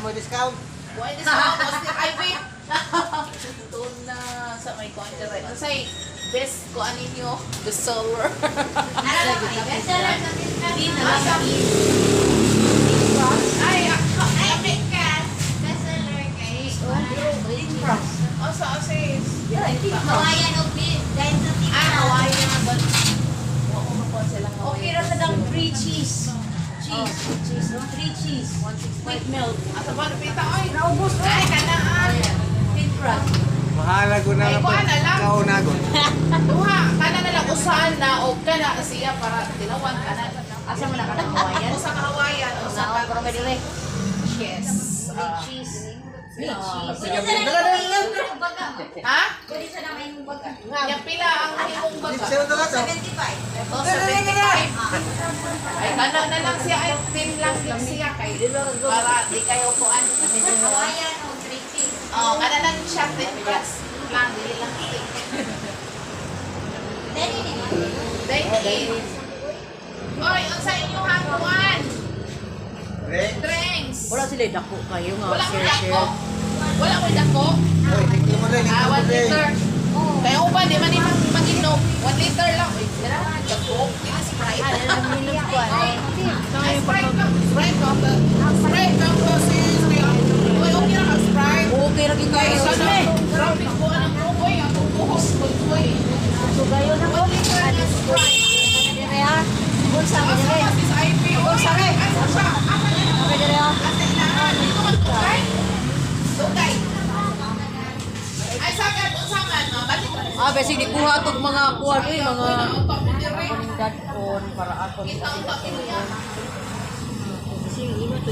mo discount. Why this now? Positive Ivy. Doon na sa may counter right. Ano say, best ko ninyo, best seller. Best seller sa Hindi na lang. Ay, kami. Best seller kay Asa, sis. Hawaiian o dahil sa TikTok. Ah, Hawaiian na ba? Wako makuha silang Hawaiian. Okay ra sa dang free cheese. Cheese, no? Free cheese. With milk. Asa ba napita? Ay, Naubos na. ay, kanaan. Thin frog. Mahala ko na Ay, lang kuha na lang. kaunagon. Duha, kana na lang usahan na o kana siya para tinawan ka na. Asa mo na ka ng Hawaiian? Usa ka Hawaiian, usa ka Pero ka dire. yes. Free cheese. Free cheese. Ha? Pwede sa naman yung baga. Yang pila ang himong baga? Sino to ka to? 75. Ito, 75. Ay, kana na lang siya. Ay, pin lang din siya. Kay, para di kayo kuan. Hawaiian o 3 Oh, kana lang siya. 10 plus. Lang, dili lang. Then ini. Thank you. Oy, unsa inyong hanguan? Rex. Drinks. Wala sila dako kayo nga. Wala mo Share, dako. share. Wala mo dako. Oy, tingnan mo lang, Ah, 1 liter. Oh. Kaya ko ba, di man imang mag-inom. 1 liter lang. Uy, sila na dako. Ina Sprite. Ay, Sprite lang. Sprite lang. Sprite lang po sis. Uy, okay na ka Sprite. Okay ra gyud Kaya kayo. sana, grabe ko ang tukoy. Ang buhos ko tukoy. Sugayon na ko. 1 liter na Sprite. Dire ha. Bulsa mo Asa dire. ba sis IP? Uy, asa siya? Okay dire ha. Asa ilahan? Dito man tukay? Tukay. Ay, sakit. Unsangan. Balik ka. Ah, basi di kuha tog mga kuwan eh, mga Utak mo dire. dadon para ako. Kita-utak mo yan. Kasi ino to